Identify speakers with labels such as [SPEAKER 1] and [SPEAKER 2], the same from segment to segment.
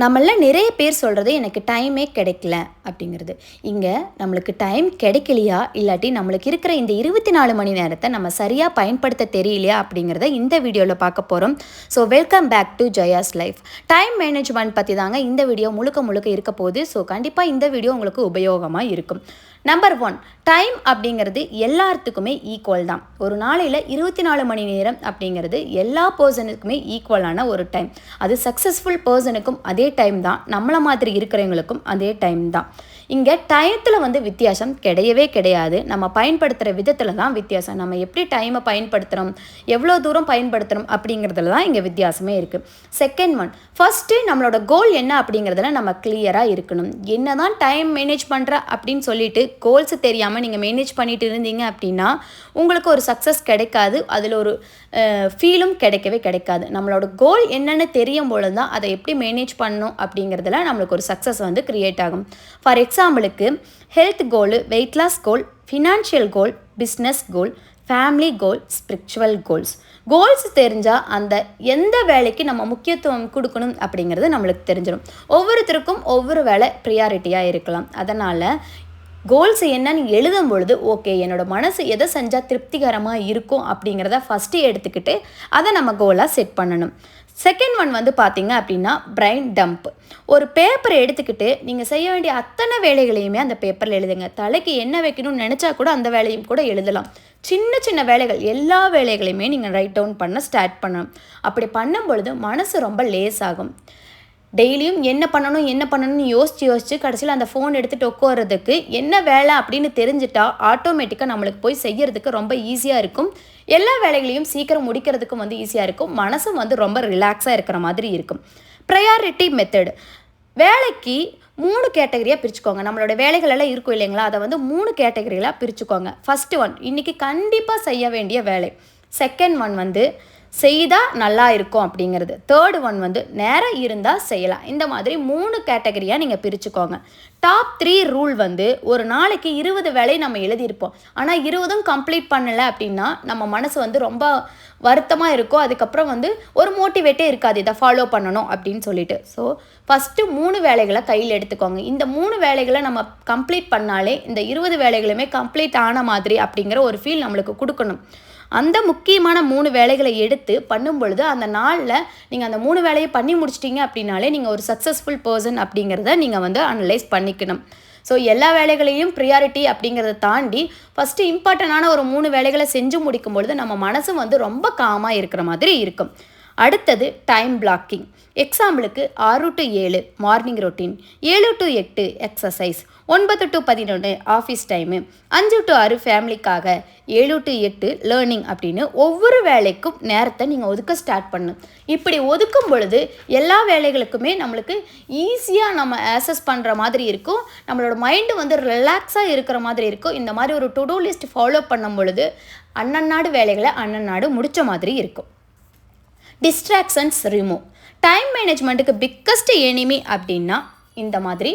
[SPEAKER 1] நம்மள நிறைய பேர் சொல்கிறது எனக்கு டைமே கிடைக்கல அப்படிங்கிறது. இங்கே நம்மளுக்கு டைம் கிடைக்கலையா, இல்லாட்டி நம்மளுக்கு இருக்கிற இந்த 24 மணி நேரத்தை நம்ம சரியாக பயன்படுத்த தெரியலையா அப்படிங்கிறத இந்த வீடியோவில் பார்க்க போகிறோம். So welcome back to Jaya's life. Time management பற்றி தாங்க இந்த வீடியோ முழுக்க முழுக்க இருக்க போகுது. ஸோ கண்டிப்பாக இந்த வீடியோ உங்களுக்கு உபயோகமாக இருக்கும். நம்பர் 1, டைம் அப்படிங்கிறது எல்லாத்துக்குமே ஈக்குவல் தான். ஒரு நாளையில் 24 மணி நேரம் அப்படிங்கிறது எல்லா பர்சனுக்குமே ஈக்குவலான ஒரு டைம். அது சக்ஸஸ்ஃபுல் பர்சனுக்கும் அதே டைம் தான், நம்மளை மாதிரி இருக்கிறவங்களுக்கும் அதே டைம் தான். இங்கே டயத்தில் வித்தியாசம் கிடையவே கிடையாது. நம்ம பயன்படுத்துகிற விதத்தில் தான் வித்தியாசம். நம்ம எப்படி டைமை பயன்படுத்துகிறோம், எவ்வளோ தூரம் பயன்படுத்துகிறோம் அப்படிங்கிறதுல தான் இங்கே வித்தியாசமே இருக்குது. செகண்ட் ஒன், ஃபஸ்ட்டு நம்மளோட கோல் என்ன அப்படிங்கிறதுல நம்ம கிளியராக இருக்கணும். என்ன தான் டைம் மேனேஜ் பண்ணுற அப்படின்னு சொல்லிட்டு கோல்ஸ் தெரியாமல் நீங்கள் மேனேஜ் பண்ணிட்டு இருந்தீங்க அப்படின்னா உங்களுக்கு ஒரு சக்ஸஸ் கிடைக்காது, அதில் ஒரு ஃபீலும் கிடைக்கவே கிடைக்காது. நம்மளோட கோல் என்னென்னு தெரியும் பொழுது தான் அதை எப்படி மேனேஜ் பண்ணணும் அப்படிங்கிறதுல நம்மளுக்கு ஒரு சக்ஸஸ் க்ரியேட் ஆகும். ஃபார் எக்ஸாம்பிளுக்கு ஹெல்த் கோலு, வெயிட் லாஸ் கோல், ஃபினான்ஷியல் கோல், பிஸ்னஸ் கோல், ஃபேமிலி கோல், ஸ்பிரிச்சுவல் கோல்ஸ் தெரிஞ்சால் அந்த எந்த வேலைக்கு நம்ம முக்கியத்துவம் கொடுக்கணும் அப்படிங்கிறது நம்மளுக்கு தெரிஞ்சிடும். ஒவ்வொருத்தருக்கும் ஒவ்வொரு வேலை ப்ரியாரிட்டியாக இருக்கலாம். அதனால் கோல்ஸ் என்னன்னு எழுதும் பொழுது ஓகே, என்னோடய மனசு எதை செஞ்சால் திருப்திகரமாக இருக்கும் அப்படிங்கிறத ஃபஸ்ட்டு எடுத்துக்கிட்டு அதை நம்ம கோலாக செட் பண்ணணும். செகண்ட் ஒன் பார்த்திங்க அப்படின்னா பிரைன் டம்ப். ஒரு பேப்பரை எடுத்துக்கிட்டு நீங்கள் செய்ய வேண்டிய அத்தனை வேலைகளையுமே அந்த பேப்பரில் எழுதுங்க. தலைக்கு என்ன வைக்கணும்னு நினச்சா கூட அந்த வேலையும் கூட எழுதலாம். சின்ன சின்ன வேலைகள் எல்லா வேலைகளையுமே நீங்கள் ரைட் டவுன் பண்ண ஸ்டார்ட் பண்ணணும். அப்படி பண்ணும் பொழுது மனசு ரொம்ப லேஸ் ஆகும். டெய்லியும் என்ன பண்ணணும்னு யோசித்து கடைசியில் அந்த ஃபோன் எடுத்துகிட்டு உட்கார்றதுக்கு என்ன வேலை அப்படின்னு தெரிஞ்சிட்டா ஆட்டோமேட்டிக்காக நம்மளுக்கு போய் செய்கிறதுக்கு ரொம்ப ஈஸியாக இருக்கும். எல்லா வேலைகளையும் சீக்கிரம் முடிக்கிறதுக்கும் ஈஸியாக இருக்கும். மனசும் ரொம்ப ரிலாக்ஸாக இருக்கிற மாதிரி இருக்கும். Priority method. வேலைக்கு 3 கேட்டகரியாக பிரிச்சுக்கோங்க. நம்மளோட வேலைகள் எல்லாம் இருக்கும் இல்லைங்களா, அதை 3 கேட்டகரிகளாக பிரிச்சுக்கோங்க. ஃபஸ்ட்டு ஒன், இன்றைக்கி கண்டிப்பாக செய்ய வேண்டிய வேலை. செகண்ட் ஒன் செய்தால் நல்லா இருக்கும் அப்படிங்கிறது. தேர்டு ஒன் நேரம் இருந்தால் செய்யலாம். இந்த மாதிரி 3 கேட்டகரியாக நீங்கள் பிரிச்சுக்கோங்க. டாப் 3 ரூல் ஒரு நாளைக்கு 20 வேலை நம்ம எழுதியிருப்போம். ஆனால் 20ம் கம்ப்ளீட் பண்ணலை அப்படின்னா நம்ம மனசு ரொம்ப வருத்தமாக இருக்கும். அதுக்கப்புறம் ஒரு மோட்டிவேட்டே இருக்காது இதை ஃபாலோ பண்ணணும் அப்படின்னு சொல்லிட்டு. ஸோ ஃபஸ்ட்டு 3 வேலைகளை கையில் எடுத்துக்கோங்க. இந்த 3 வேலைகளை நம்ம கம்ப்ளீட் பண்ணாலே இந்த 20 வேலைகளுமே கம்ப்ளீட் ஆன மாதிரி அப்படிங்கிற ஒரு ஃபீல் நம்மளுக்கு கொடுக்கணும். அந்த முக்கியமான 3 வேலைகளை எடுத்து பண்ணும் பொழுது அந்த நாளில் நீங்கள் அந்த 3 வேலையை பண்ணி முடிச்சிட்டிங்க அப்படின்னாலே நீங்கள் ஒரு சக்ஸஸ்ஃபுல் பர்சன் அப்படிங்கிறத நீங்கள் அனலைஸ் பண்ணிக்கணும். ஸோ எல்லா வேலைகளையும் ப்ரியாரிட்டி அப்படிங்கிறத தாண்டி ஃபஸ்ட்டு இம்பார்ட்டண்டான ஒரு 3 வேலைகளை செஞ்சு முடிக்கும் பொழுது நம்ம மனசும் ரொம்ப காமாக இருக்கிற மாதிரி இருக்கும். அடுத்தது டைம் பிளாக்கிங். எக்ஸாம்பிளுக்கு 6 to 7 morning routine, 7 to 8 exercise, 9 to 11 office time, 5 to 6 ஃபேமிலிக்காக, 7 to 8 learning அப்படின்னு ஒவ்வொரு வேலைக்கும் நேரத்தை நீங்கள் ஒதுக்க ஸ்டார்ட் பண்ணணும். இப்படி ஒதுக்கும் பொழுது எல்லா வேலைகளுக்குமே நம்மளுக்கு ஈஸியாக நம்ம ஆக்சஸ் பண்ணுற மாதிரி இருக்கும். நம்மளோட மைண்டு ரிலாக்ஸாக இருக்கிற மாதிரி இருக்கும். இந்த மாதிரி ஒரு டு டூ லிஸ்ட் ஃபாலோ பண்ணும் பொழுது அன்னநாடு வேலைகளை அன்னநாடு முடித்த மாதிரி இருக்கும். Distractions remove. டைம் மேனேஜ்மெண்ட்டுக்கு பிக்கஸ்ட் எனிமி அப்படின்னா இந்த மாதிரி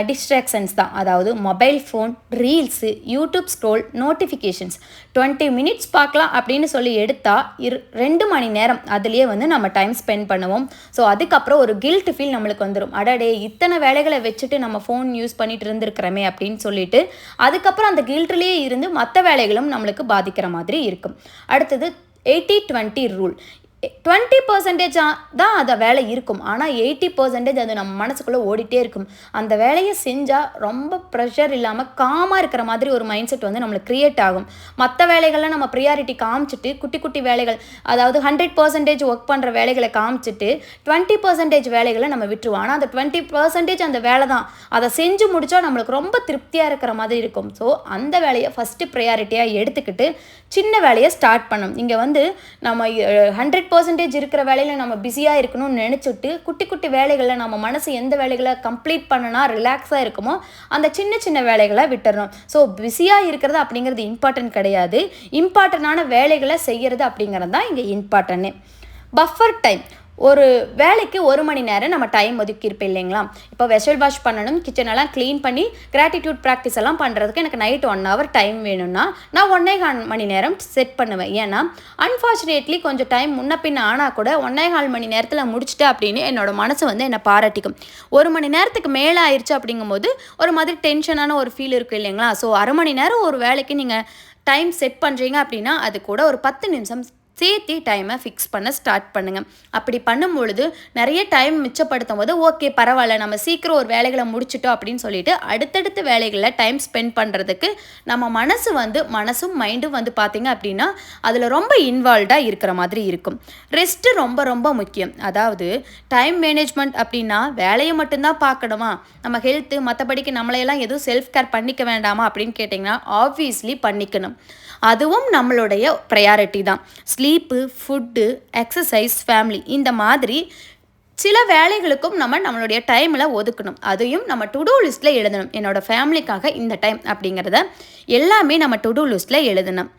[SPEAKER 1] டிஸ்ட்ராக்ஷன்ஸ் தான். அதாவது mobile phone, reels, YouTube scroll, notifications. 20 minutes பார்க்கலாம் அப்படின்னு சொல்லி எடுத்தால் 2 மணி நேரம் அதுலேயே நம்ம டைம் ஸ்பெண்ட் பண்ணுவோம். ஸோ அதுக்கப்புறம் ஒரு கில்ட் ஃபீல் நம்மளுக்கு வந்துடும். அடடே, இத்தனை வேலைகளை வச்சுட்டு நம்ம ஃபோன் யூஸ் பண்ணிட்டு இருந்துருக்கிறோமே அப்படின்னு சொல்லிட்டு அதுக்கப்புறம் அந்த கில்ட்லேயே இருந்து மற்ற வேலைகளும் நம்மளுக்கு பாதிக்கிற மாதிரி இருக்கும். அடுத்தது 80-20 ரூல். 20% தான் அந்த வேலை இருக்கும், ஆனால் 80% அது நம்ம மனசுக்குள்ளே ஓடிட்டே இருக்கும். அந்த வேலையை செஞ்சால் ரொம்ப ப்ரெஷர் இல்லாமல் காமாக இருக்கிற மாதிரி ஒரு மைண்ட் செட் நம்மளுக்கு க்ரியேட் ஆகும். மற்ற வேலைகளில் நம்ம ப்ரியாரிட்டி காமிச்சிட்டு குட்டி குட்டி வேலைகள், அதாவது 100% ஒர்க் பண்ணுற வேலைகளை காமிச்சிட்டு 20% வேலைகளை நம்ம விட்டுருவோம். ஆனால் அந்த 20% அந்த வேலை தான், அதை செஞ்சு முடித்தா நம்மளுக்கு ரொம்ப திருப்தியாக இருக்கிற மாதிரி இருக்கும். ஸோ அந்த வேலையை ஃபஸ்ட்டு ப்ரையாரிட்டியாக எடுத்துக்கிட்டு சின்ன வேலையை ஸ்டார்ட் பண்ணணும். இங்கே நம்ம 100% இருக்கிற வேலையில் நம்ம பிஸியாக இருக்கணும்னு நினச்சிட்டு குட்டி குட்டி வேலைகளில் நம்ம மனசு எந்த வேலைகளை கம்ப்ளீட் பண்ணனா ரிலாக்ஸாக இருக்குமோ அந்த சின்ன சின்ன வேலைகளை விட்டுறணும். ஸோ பிஸியாக இருக்கிறது அப்படிங்கிறது இம்பார்ட்டன்ட் கிடையாது. இம்பார்ட்டண்டான வேலைகளை செய்கிறது அப்படிங்கிறது தான் இங்கே இம்பார்ட்டன்ட். Buffer time. ஒரு வேலைக்கு 1 மணி நேரம் நம்ம டைம் ஒதுக்கியிருப்போம் இல்லைங்களா? இப்போ வெசல் வாஷ் பண்ணணும், கிச்சனெல்லாம் க்ளீன் பண்ணி கிராட்டிடியூட் ப்ராக்டிஸ் எல்லாம் பண்ணுறதுக்கு எனக்கு நைட் 1 ஹவர் டைம் வேணும்னா நான் 1.25 மணி நேரம் செட் பண்ணுவேன். ஏன்னா அன்ஃபார்ச்சுனேட்லி கொஞ்சம் டைம் முன்ன பின்ன ஆனால் கூட 1.25 மணி நேரத்தில் முடிச்சுட்டேன் அப்படின்னு என்னோட மனசு வந்து என்னை பாராட்டிக்கும். 1 மணி நேரத்துக்கு மேலே ஆயிடுச்சு அப்படிங்கும்போது ஒரு மாதிரி டென்ஷனான ஒரு ஃபீல் இருக்குது இல்லைங்களா? ஸோ அரை மணி நேரம் ஒரு வேலைக்கு நீங்கள் டைம் செட் பண்ணுறீங்க அப்படின்னா அது கூட ஒரு 10 நிமிஷம் சேர்த்து டைமை ஃபிக்ஸ் பண்ண ஸ்டார்ட் பண்ணுங்கள். அப்படி பண்ணும்பொழுது நிறைய டைம் மிச்சப்படுத்தும் போது ஓகே பரவாயில்ல நம்ம சீக்கிரம் ஒரு வேலைகளை முடிச்சிட்டோம் அப்படின்னு சொல்லிட்டு அடுத்தடுத்த வேலைகளில் டைம் ஸ்பெண்ட் பண்ணுறதுக்கு நம்ம மனசும் மைண்டும் வந்து பார்த்திங்க அப்படின்னா அதில் ரொம்ப இன்வால்வ்டாக இருக்கிற மாதிரி இருக்கும். ரெஸ்ட்டு ரொம்ப ரொம்ப முக்கியம். அதாவது டைம் மேனேஜ்மெண்ட் அப்படின்னா வேலையை மட்டும்தான் பார்க்கணுமா, நம்ம ஹெல்த்து மற்றபடிக்கு நம்மளையெல்லாம் எதுவும் செல்ஃப் கேர் பண்ணிக்க வேண்டாமா அப்படின்னு கேட்டிங்கன்னா ஆப்வியஸ்லி பண்ணிக்கணும். அதுவும் நம்மளுடைய ப்ரையாரிட்டி தான். ஸ்லீப்பு, ஃபுட்டு, எக்ஸசைஸ், ஃபேமிலி இந்த மாதிரி சில வேலைகளுக்கும் நம்மளுடைய டைமில் ஒதுக்கணும். அதையும் நம்ம டு டூ லிஸ்ட்டில் எழுதணும். என்னோடய ஃபேமிலிக்காக இந்த டைம் அப்படிங்கிறத எல்லாமே நம்ம டு டூ லிஸ்ட்டில் எழுதணும்.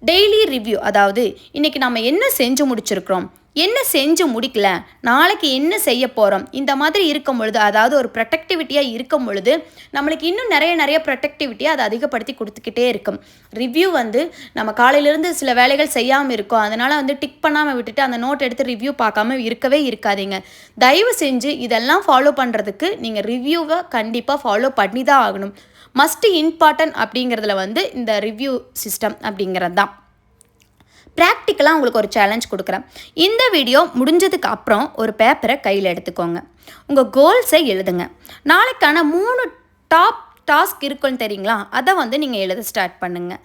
[SPEAKER 1] டெய்லி ரிவ்யூ, அதாவது இன்றைக்கி நம்ம என்ன செஞ்சு முடிச்சிருக்கிறோம், என்ன செஞ்சு முடிக்கல, நாளைக்கு என்ன செய்ய போகிறோம், இந்த மாதிரி இருக்கும் பொழுது அதாவது ஒரு ப்ரொடக்டிவிட்டியாக இருக்கும் பொழுது நம்மளுக்கு இன்னும் நிறைய ப்ரொடக்டிவிட்டியாக அதை அதிகப்படுத்தி கொடுத்துக்கிட்டே இருக்கும். ரிவ்யூ வந்து நம்ம காலையிலேருந்து சில வேலைகள் செய்யாமல் இருக்கோம், அதனால் வந்து டிக் பண்ணாமல் விட்டுட்டு அந்த நோட் எடுத்து ரிவ்யூ பார்க்காம இருக்கவே இருக்காதீங்க. தயவு செஞ்சு இதெல்லாம் ஃபாலோ பண்ணுறதுக்கு நீங்கள் ரிவ்யூவை கண்டிப்பாக ஃபாலோ பண்ணி தான் ஆகணும். மஸ்ட் இம்பார்ட்டன்ட் அப்படிங்கிறதுல வந்து இந்த ரிவ்யூ சிஸ்டம் அப்படிங்கிறது தான். ப்ராக்டிக்கலாக உங்களுக்கு ஒரு சேலஞ்ச் கொடுக்குறேன். இந்த வீடியோ முடிஞ்சதுக்கு அப்புறம் ஒரு பேப்பரை கையில் எடுத்துக்கோங்க. உங்கள் கோல்ஸை எழுதுங்க. நாளைக்கான 3 டாப் டாஸ்க் இருக்குன்னு தெரியுங்களா, அதை வந்து நீங்கள் எழுத ஸ்டார்ட் பண்ணுங்கள்.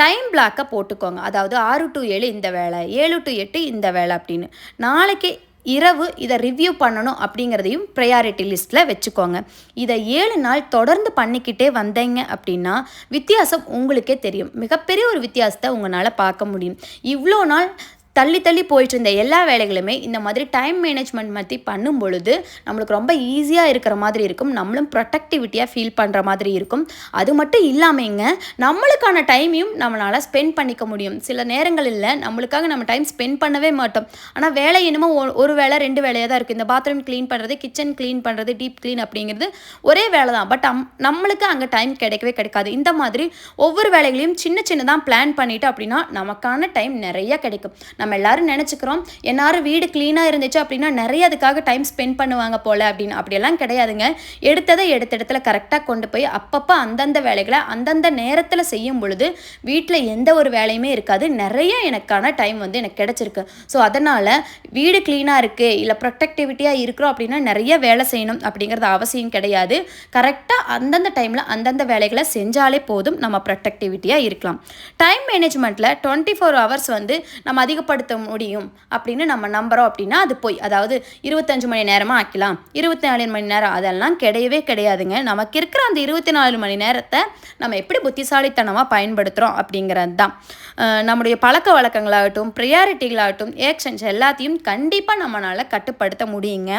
[SPEAKER 1] டைம் பிளாக்கை போட்டுக்கோங்க. அதாவது 6 to 7 இந்த வேலை, 7 to 8 இந்த வேலை அப்படின்னு. நாளைக்கு இரவு இதை ரிவ்யூ பண்ணணும் அப்படிங்கிறதையும் ப்ரையாரிட்டி லிஸ்ட்டில் வச்சுக்கோங்க. இதை 7 நாள் தொடர்ந்து பண்ணிக்கிட்டே வந்தீங்க அப்படின்னா வித்தியாசம் உங்களுக்கே தெரியும். மிகப்பெரிய ஒரு வித்தியாசத்தை உங்களால் பார்க்க முடியும். இவ்வளோ நாள் தள்ளி போயிட்டு இருந்த எல்லா வேலைகளுமே இந்த மாதிரி டைம் மேனேஜ்மெண்ட் பற்றி பண்ணும் பொழுது நம்மளுக்கு ரொம்ப ஈஸியாக இருக்கிற மாதிரி இருக்கும். நம்மளும் ப்ரொடக்டிவிட்டியாக ஃபீல் பண்ணுற மாதிரி இருக்கும். அது மட்டும் இல்லாமங்க நம்மளுக்கான டைமையும் நம்மளால் ஸ்பெண்ட் பண்ணிக்க முடியும். சில நேரங்களில் நம்மளுக்காக நம்ம டைம் ஸ்பெண்ட் பண்ணவே மாட்டோம். ஆனால் வேலை என்னமோ ஒரு வேலை 2 வேலையாக தான் இருக்குது. இந்த பாத்ரூம் க்ளீன் பண்ணுறது, கிச்சன் க்ளீன் பண்ணுறது, டீப் க்ளீன் அப்படிங்கிறது ஒரே வேலை தான். பட் நம்மளுக்கு அங்கே டைம் கிடைக்காது. இந்த மாதிரி ஒவ்வொரு வேலைகளையும் சின்னதாக பிளான் பண்ணிவிட்டு அப்படின்னா நமக்கான டைம் நிறைய கிடைக்கும். நம்ம எல்லாரும் நினச்சிக்கிறோம் எல்லாரும் வீடு க்ளீனாக இருந்துச்சு அப்படின்னா நிறைய அதுக்காக டைம் ஸ்பெண்ட் பண்ணுவாங்க போல் அப்படின்னு. அப்படியெல்லாம் கிடையாதுங்க. எடுத்த இடத்துல கரெக்டாக கொண்டு போய் அப்பப்போ அந்தந்த வேலைகளை அந்தந்த நேரத்தில் செய்யும் பொழுது வீட்டில் எந்த ஒரு வேலையுமே இருக்காது. நிறைய எனக்கான டைம் வந்து எனக்கு கிடைச்சிருக்கு. ஸோ அதனால் வீடு க்ளீனாக இருக்குது இல்லை ப்ரொடக்டிவிட்டியாக இருக்கிறோம் அப்படின்னா நிறைய வேலை செய்யணும் அப்படிங்கிறது அவசியம் கிடையாது. கரெக்டாக அந்தந்த டைமில் அந்தந்த வேலைகளை செஞ்சாலே போதும், நம்ம ப்ரொடக்டிவிட்டியாக இருக்கலாம். டைம் மேனேஜ்மெண்ட்டில் 24 hours வந்து நம்ம அதிகப்படுத்த முடியும் அப்படின்னு நம்ம நம்புகிறோம் அப்படின்னா அது போய், அதாவது 25 மணி நேரமாக ஆக்கலாம், 24 மணி நேரம், அதெல்லாம் கிடையாதுங்க. நமக்கு இருக்கிற அந்த 24 மணி நேரத்தை நம்ம எப்படி புத்திசாலித்தனமாக பயன்படுத்துகிறோம் அப்படிங்கிறது தான். நம்முடைய பழக்க வழக்கங்களாகட்டும், ப்ரையாரிட்டிகளாகட்டும், ஆக்ஷன்ஸ் எல்லாத்தையும் கண்டிப்பாக நம்மளால் கட்டுப்படுத்த முடியுங்க.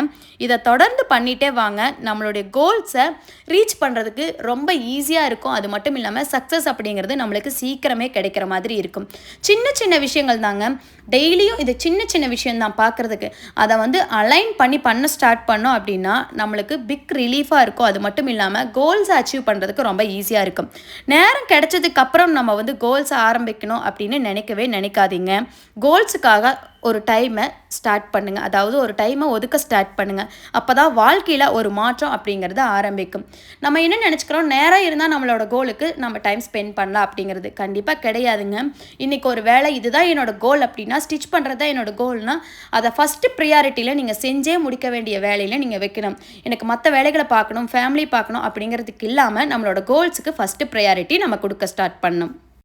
[SPEAKER 1] இதை தொடர்ந்து பண்ணிகிட்டே வாங்க. நம்மளுடைய கோல்ஸை ரீச் பண்ணுறதுக்கு ரொம்ப ஈஸியாக இருக்கும். அது மட்டும் இல்லாமல் சக்ஸஸ் அப்படிங்கிறது நம்மளுக்கு சீக்கிரமே கிடைக்கிற மாதிரி இருக்கும். சின்ன விஷயங்கள் தாங்க. டெய்லியும் இது சின்ன விஷயந்தான் பார்க்குறதுக்கு. அதை வந்து அலைன் பண்ண ஸ்டார்ட் பண்ணோம் அப்படின்னா நம்மளுக்கு பிக் ரிலீஃபாக இருக்கும். அது மட்டும் இல்லாமல் கோல்ஸை அச்சீவ் பண்ணுறதுக்கு ரொம்ப ஈஸியாக இருக்கும். நேரம் கிடைச்சதுக்கப்புறம் நம்ம வந்து கோல்ஸை ஆரம்பிக்கணும் அப்படின்னு நினைக்காதீங்க. கோல்ஸுக்காக ஒரு டைமை ஸ்டார்ட் பண்ணுங்கள். அதாவது ஒரு டைமை ஒதுக்க ஸ்டார்ட் பண்ணுங்கள். அப்போ தான் வாழ்க்கையில் ஒரு மாற்றம் அப்படிங்கிறது ஆரம்பிக்கும். நம்ம என்ன நினச்சிக்கிறோம், நேரம் இருந்தால் நம்மளோட கோலுக்கு நம்ம டைம் ஸ்பெண்ட் பண்ணலாம் அப்படிங்கிறது கண்டிப்பாக கிடையாதுங்க. இன்றைக்கி ஒரு வேலை இதுதான் என்னோட கோல் அப்படின்னா, ஸ்டிச் பண்ணுறது தான் என்னோட கோல்னால் அதை ஃபஸ்ட்டு ப்ரியாரிட்டியில் நீங்கள் செஞ்சே முடிக்க வேண்டிய வேலையில் நீங்கள் வைக்கணும். எனக்கு மற்ற வேலைகளை பார்க்கணும், ஃபேமிலி பார்க்கணும் அப்படிங்கிறதுக்கு இல்லாமல் நம்மளோட கோல்ஸுக்கு ஃபஸ்ட்டு ப்ரையாரிட்டி நம்ம கொடுக்க ஸ்டார்ட் பண்ணணும்.